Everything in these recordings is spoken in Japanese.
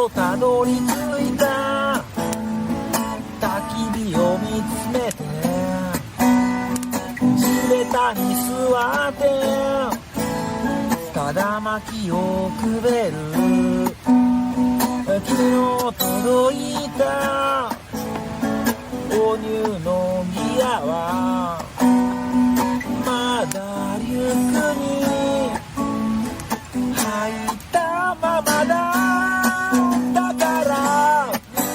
とたどり着いた焚き火を見つめて地べたに座ってただ薪をくべる昨日届いたお乳のギアはまだリュックに入ったままだだから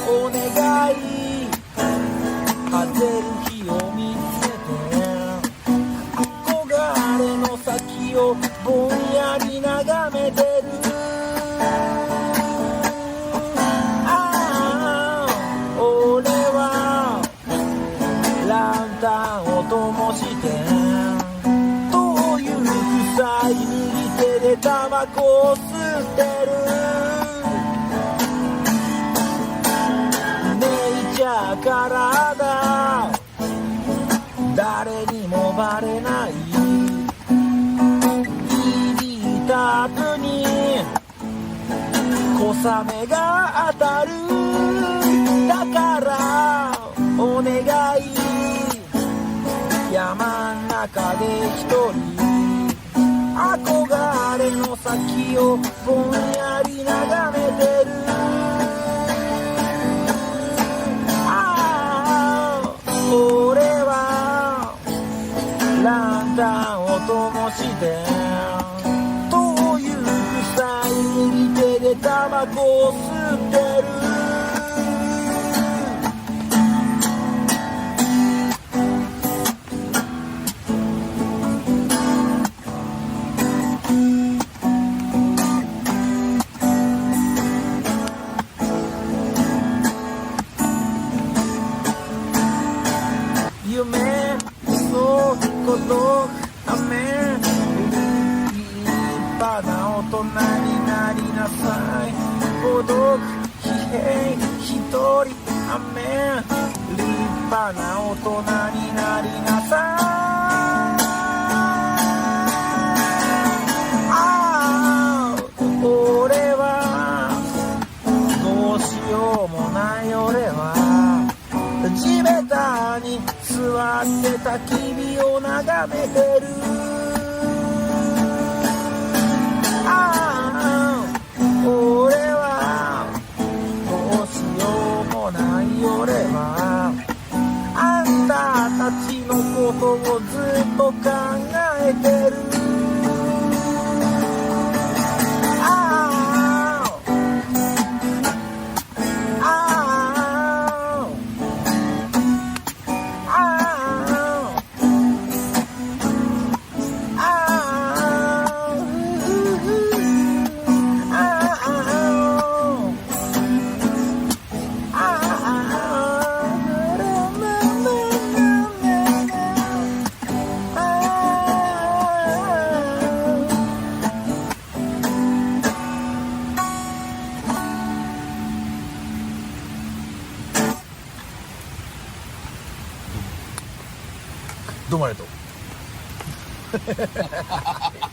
お願い外れる日を見つけて憧れの先をぼんやり眺めてる俺はランタンを灯して灯油臭い右手でタバコを吸ってるネイチャーからだ誰にもバレないTD タップに小雨が当たるだからお願い山ん中で一人憧れの先をぼんやり眺めてる俺はランタンを灯して灯油臭い右手でタバコを吸ってる夢のことため立派な大人になりなさい孤独疲弊一人雨立派な大人になりなさい俺はどうしようもない俺は地べたに座って焚き火を眺めてる俺はどうしようもない俺はあんたたちのことをずっと考えてるどうもありがとう